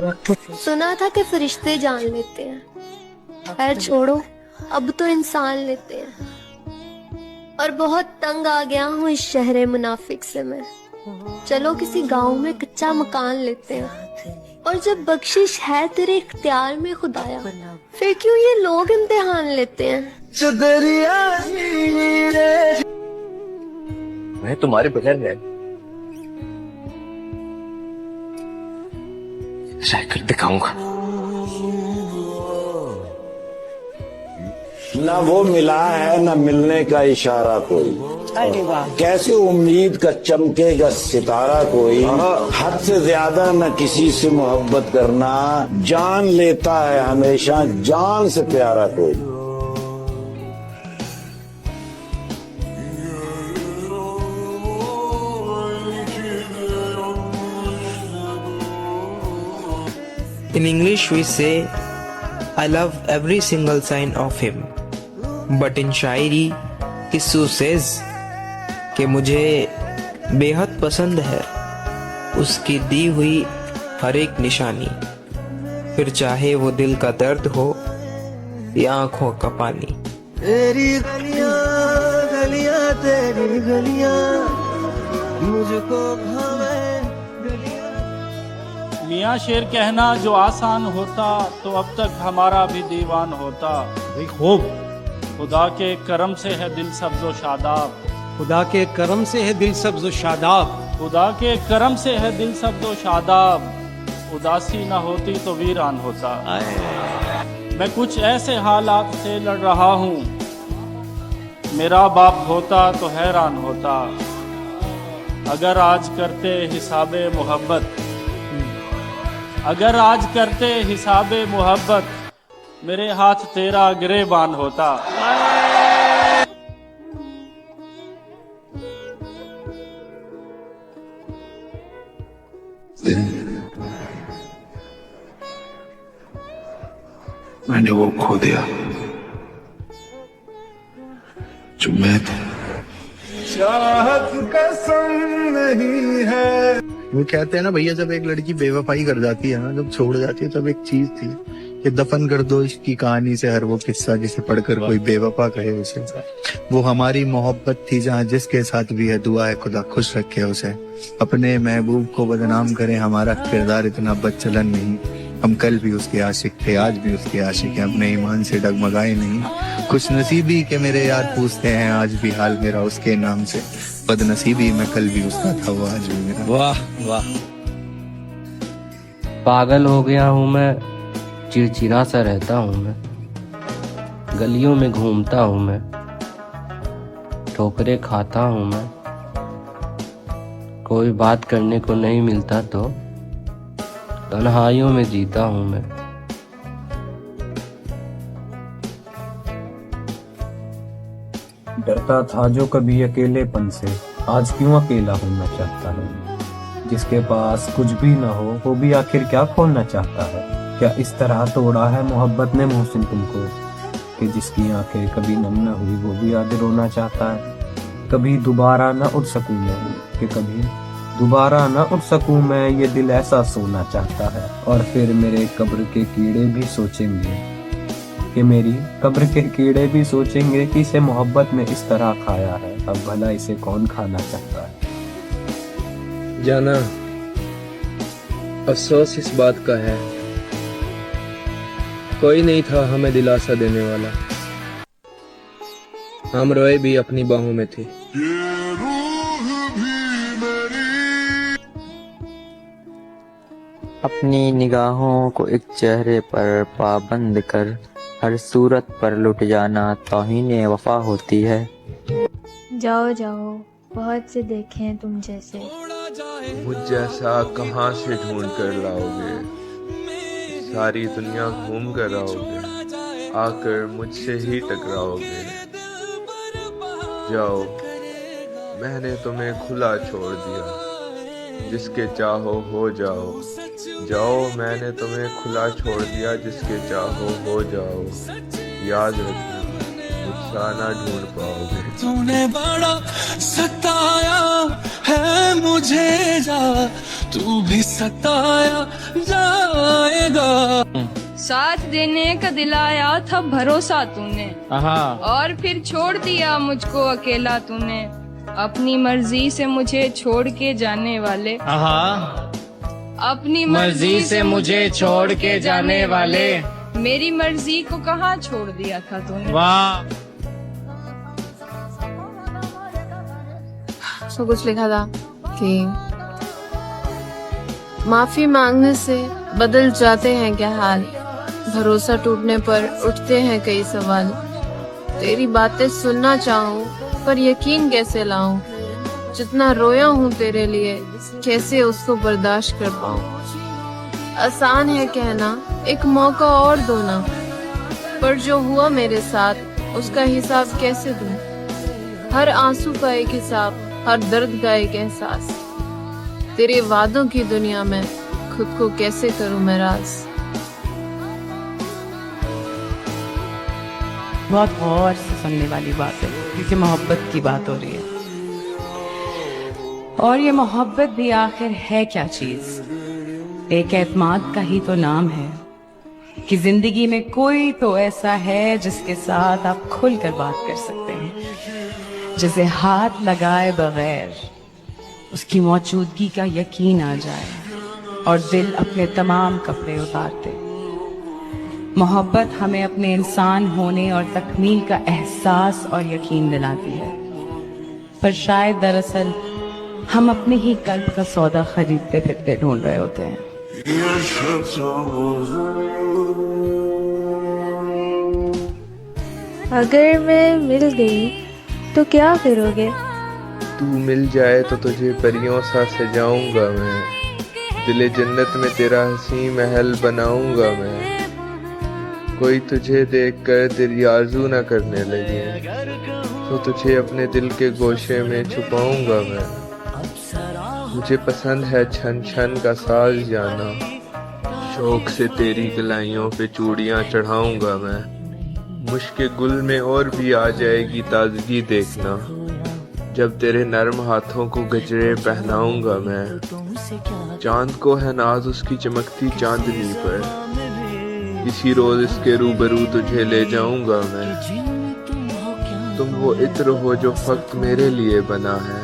सुना था कि फरिश्ते जान लेते हैं, खैर छोड़ो, अब तो इंसान लेते हैं। और बहुत तंग आ गया हूँ इस शहर मुनाफिक से मैं। चलो किसी गांव में कच्चा मकान लेते हैं। और जब बख्शिश है तेरे इख्तियार में खुदाया, फिर क्यों ये लोग इम्तिहान लेते हैं। मैं तुम्हारे बगैर रह कर दिखाऊंगा। ना वो मिला है ना मिलने का इशारा कोई। कैसे उम्मीद का चमकेगा सितारा कोई। हद से ज्यादा न किसी से मोहब्बत करना, जान लेता है हमेशा जान से प्यारा कोई। In English we say I love every single sign of him, but in Shayari Kissu says कि मुझे बेहद पसंद है उसकी दी हुई हर एक निशानी, फिर चाहे वो दिल का दर्द हो या आंखों का पानी। तेरी गलियां गलियां तेरी गलियां मुझको भावे। मियाँ शेर कहना जो आसान होता तो अब तक हमारा भी दीवान होता। खूब खुदा के करम से है दिल सब्ज़ो शादाब, खुदा के करम से है दिल सब्ज़ो शादाब, खुदा के करम से है दिल सब्ज़ो शादाब। उदासी न होती तो वीरान होता। मैं कुछ ऐसे हालात से लड़ रहा हूँ, मेरा बाप होता तो हैरान होता। अगर आज करते हिसाबे मोहब्बत, अगर आज करते हिसाबे मोहब्बत, मेरे हाथ तेरा गिरेबान होता। मैंने वो खो दिया जो मैं था। चाहत कसम नहीं है। वो कहते हैं ना भैया, जब एक लड़की बेवफाई कर जाती है ना, जब छोड़ जाती है, तब एक चीज थी कि दफन कर दो इसकी कहानी से हर वो किस्सा जिसे पढ़कर कोई बेवफा कहे उसे। वो हमारी मोहब्बत थी जहाँ जिसके साथ भी है दुआ है खुदा खुश रखे उसे। अपने महबूब को बदनाम करें, हमारा किरदार इतना बदचलन नहीं। हम कल भी उसके आशिक थे, आज भी उसके आशिक हैं, अपने ईमान से डगमगाए नहीं। खुश नसीबी के मेरे यार पूछते हैं आज भी हाल मेरा उसके नाम से। बदनसीबी मैं कल भी उसका था, वो आज भी मेरा। वाह वाह। पागल हो गया हूँ मैं, चिड़चिड़ा सा रहता हूँ मैं, गलियों में घूमता हूँ मैं, ठोकरे खाता हूँ मैं, कोई बात करने को नहीं मिलता तो तन्हाइयों में जीता हूँ मैं। डरता था जो कभी अकेलेपन से, आज क्यों अकेला होना चाहता है। जिसके पास कुछ भी ना हो वो भी आखिर क्या खोलना चाहता है। क्या इस तरह तोड़ा है मोहब्बत ने मोहसिन तुमको, कि जिसकी आंखें कभी नम न हुई वो भी आज रोना चाहता है। कभी दोबारा न उठ सकूं मैं, कि कभी दोबारा न उठ सकूं मैं, ये दिल ऐसा सोना चाहता है। और फिर मेरे कब्र के कीड़े भी सोचेंगे, कि मेरी कब्र के कीड़े भी सोचेंगे कि इसे मोहब्बत ने इस तरह खाया है, अब भला इसे कौन खाना चाहता है। जाना अफसोस इस बात का है, कोई नहीं था हमें दिलासा देने वाला। हम रोए भी अपनी बाहों में थे। अपनी निगाहों को एक चेहरे पर पाबंद कर, हर सूरत पर लुट जाना तौहीन वफा होती है। जाओ जाओ, बहुत से देखे हैं तुम जैसे। मुझ जैसा कहाँ से ढूंढ कर लाओगे, सारी दुनिया घूम कर आओगे, आकर मुझसे ही टकराओगे। जाओ मैंने तुम्हें खुला छोड़ दिया, जिसके चाहो हो जाओ। जाओ मैंने तुम्हें खुला छोड़ दिया, जिसके चाहो हो जाओ। याद रखना मुझसा ना ढूंढ पाओगे। तूने बड़ा सताया है मुझे, जा तू भी सताया जा। साथ देने का दिलाया था भरोसा तूने, और फिर छोड़ दिया मुझको अकेला तूने। अपनी मर्जी से मुझे छोड़ के जाने वाले, अपनी मर्जी से मुझे छोड़ के जाने वाले, मेरी मर्जी को कहाँ छोड़ दिया था तूने। वाह। तो कुछ लिखा था कि माफी मांगने से बदल जाते हैं क्या हाल, भरोसा टूटने पर उठते हैं कई सवाल। तेरी बातें सुनना चाहूं पर यकीन कैसे लाऊं, जितना रोया हूं तेरे लिए कैसे उसको बर्दाश्त कर पाऊं। आसान है कहना एक मौका और दो ना, पर जो हुआ मेरे साथ उसका हिसाब कैसे दूं। हर आंसू का एक हिसाब, हर दर्द का एक एहसास। तेरे वादों की दुनिया में खुद को कैसे करूं मैं राज। बहुत गौर से सुनने वाली बात है, क्योंकि मोहब्बत की बात हो रही है। और ये मोहब्बत भी आखिर है क्या चीज। एक एतमाद का ही तो नाम है कि जिंदगी में कोई तो ऐसा है जिसके साथ आप खुलकर बात कर सकते हैं, जिसे हाथ लगाए बगैर उसकी मौजूदगी का यकीन आ जाए और दिल अपने तमाम कपड़े उतारते। मोहब्बत हमें अपने इंसान होने और तकमील का एहसास और यकीन दिलाती है, पर शायद दरअसल हम अपने ही कल्ब का सौदा खरीदते फिरते ढूंढ रहे होते हैं। अगर मैं मिल गई तो क्या करोगे। तू मिल जाए तो तुझे परियों सा सजाऊंगा मैं, दिले जन्नत में तेरा हसी महल बनाऊंगा मैं। कोई तुझे देखकर तेरी आरज़ू न करने लगे तो तुझे अपने दिल के गोशे में छुपाऊंगा मैं। मुझे पसंद है छन छन का साज जाना, शौक से तेरी गलाइयों पे चूड़ियां चढ़ाऊंगा मैं। मुश्के गुल में और भी आ जाएगी ताजगी देखना, जब तेरे नर्म हाथों को गजरे पहनाऊंगा मैं। चांद को है नाज उसकी चमकती चांदनी पर, इसी रोज इसके रूबरू तुझे ले जाऊंगा मैं। तुम वो इत्र हो जो फक्त मेरे लिए बना है,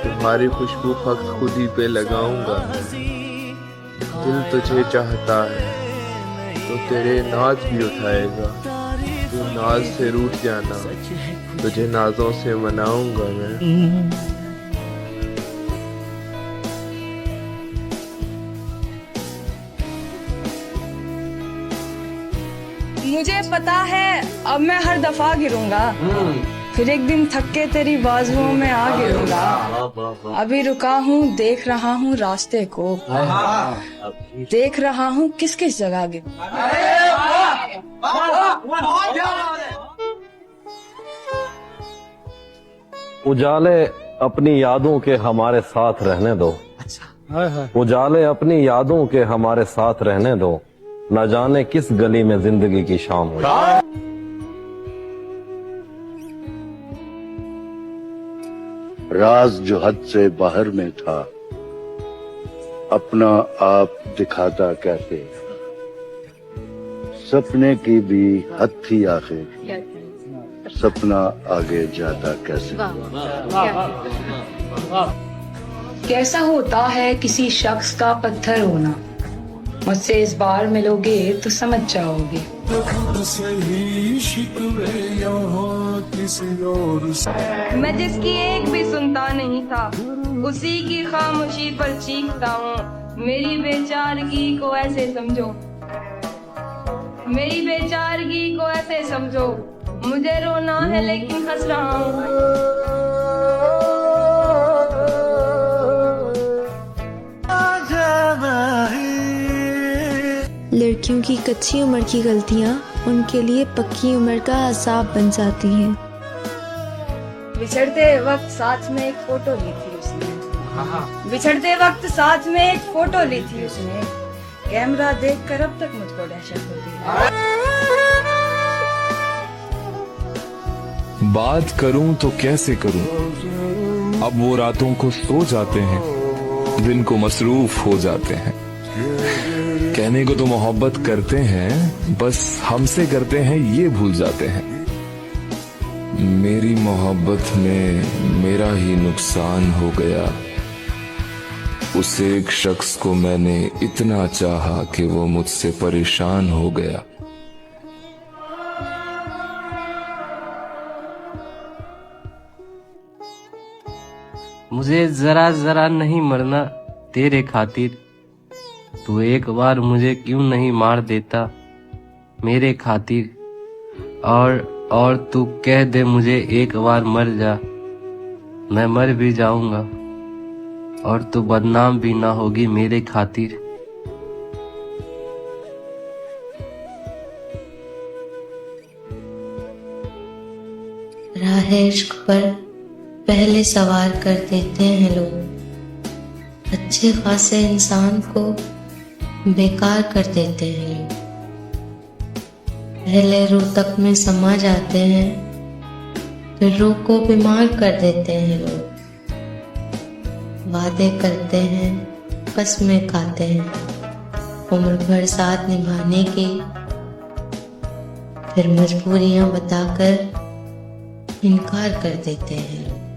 तुम्हारी खुशबू फक्त खुद ही पे लगाऊंगा मैं। दिल तुझे चाहता है तो तेरे नाज भी उठाएगा, तू नाज से रूठ जाना तुझे नाजों से मनाऊंगा मैं। मुझे पता है अब मैं हर दफा गिरूंगा, फिर एक दिन थक के तेरी बाजुओं में आ गिरूंगा। अभी रुका हूँ देख रहा हूँ रास्ते को, देख रहा हूँ किस किस जगह गिरूं। उजाले अपनी यादों के हमारे साथ रहने दो, उजाले अपनी यादों के हमारे साथ रहने दो, न जाने किस गली में जिंदगी की शाम हुई। राज जो हद से बाहर में था, अपना आप दिखाता कैसे। सपने की भी हद थी आखिर, सपना आगे जाता कैसे। कैसा होता है किसी शख्स का पत्थर होना, मुझसे इस बार मिलोगे तो समझ जाओगे। मैं जिसकी एक भी सुनता नहीं था, उसी की खामोशी पर चीखता हूँ। मेरी बेचारगी को ऐसे समझो, मेरी बेचारगी को ऐसे समझो। मुझे रोना है लेकिन हंस रहा हूँ। लड़कियों की कच्ची उम्र की गलतियाँ उनके लिए पक्की उम्र का अज़ाब बन जाती हैं। बिछड़ते वक्त साथ में एक फोटो ली थी उसने, बिछड़ते वक्त साथ में एक फोटो ली थी उसने। कैमरा देखकर अब तक मुझको दहशत होती है। बात करूं तो कैसे करूं, अब वो रातों को सो जाते हैं, दिन को मसरूफ हो जाते हैं। कहने को तो मोहब्बत करते हैं, बस हमसे करते हैं ये भूल जाते हैं। मेरी मोहब्बत में मेरा ही नुकसान हो गया। उस एक शख्स को मैंने इतना चाहा कि वो मुझसे परेशान हो गया। मुझे जरा जरा नहीं मरना तेरे खातिर, तू एक बार मुझे क्यों नहीं मार देता मेरे खातिर। और तू कह दे मुझे एक बार मर जा, मैं मर भी जाऊंगा और तू बदनाम भी ना होगी मेरे खातिर। राह इश्क पर पहले सवार कर देते हैं लोग, अच्छे खासे इंसान को बेकार कर देते हैं लोग। पहले रूह तक में समा जाते हैं, फिर रूह को बीमार कर देते हैं लोग। वादे करते हैं, कसमें खाते हैं, उम्र भर साथ निभाने की, फिर मजबूरियां बताकर इनकार कर देते हैं लोग।